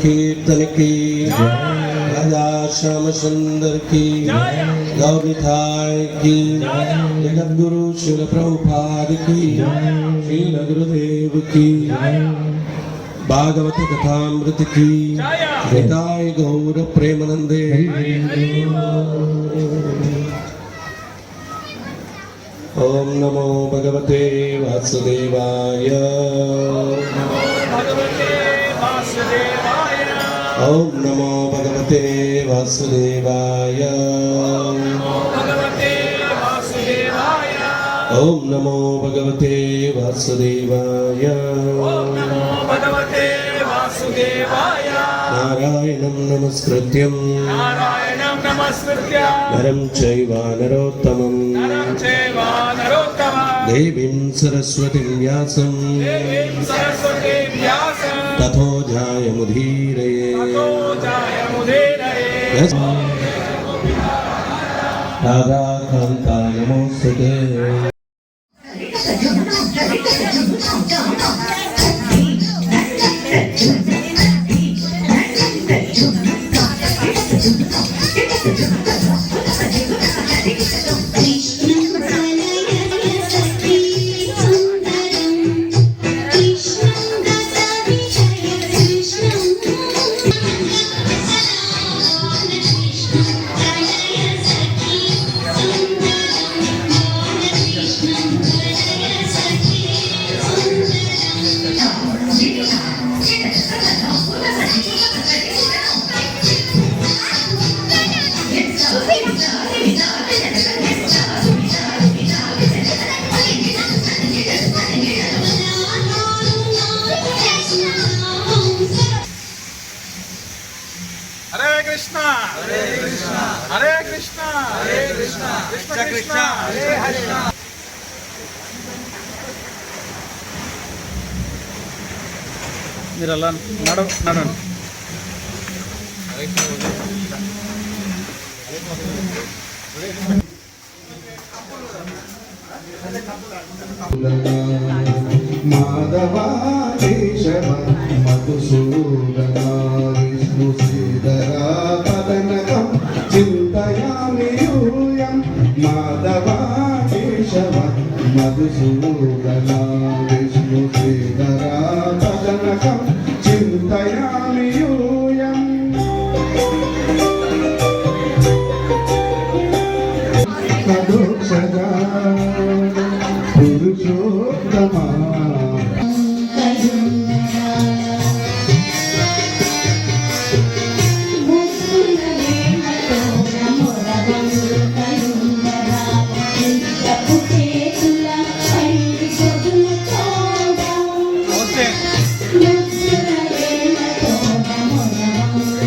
कीर्तन की राजा श्याम सुंदर की गौरनिताय की जगत गुरु श्रील प्रभुपाद की श्रील गुरुदेव की भागवत कथामृत की निताय गौर प्रेमानंदे। ओम नमो भगवते वासुदेवाय। ओम नमो भगवते वासुदेवाय। ओम नमो भगवते वासुदेवाय। नारायणं नमस्कृत्यं नरं चैव नरोत्तमं देवीं सरस्वतीं व्यासं ततो जायमुदीरये। राधाकान्ता नमोस्तुते। हरे कृष्णा हरे कृष्णा हरे कृष्णा हरे कृष्णा कृष्ण कृष्णा हरे हरे। మీరు అలా నడవండి। మాధవా కేశవ మధుసూదనా విష్ణు శ్రీధరా పదనకం చింతయామి యూయం। మాధవా కేశవ మధుసూదనా విష్ణు శ్రీధరా పదనకం చింతయామి యూయం। కదోక్షజా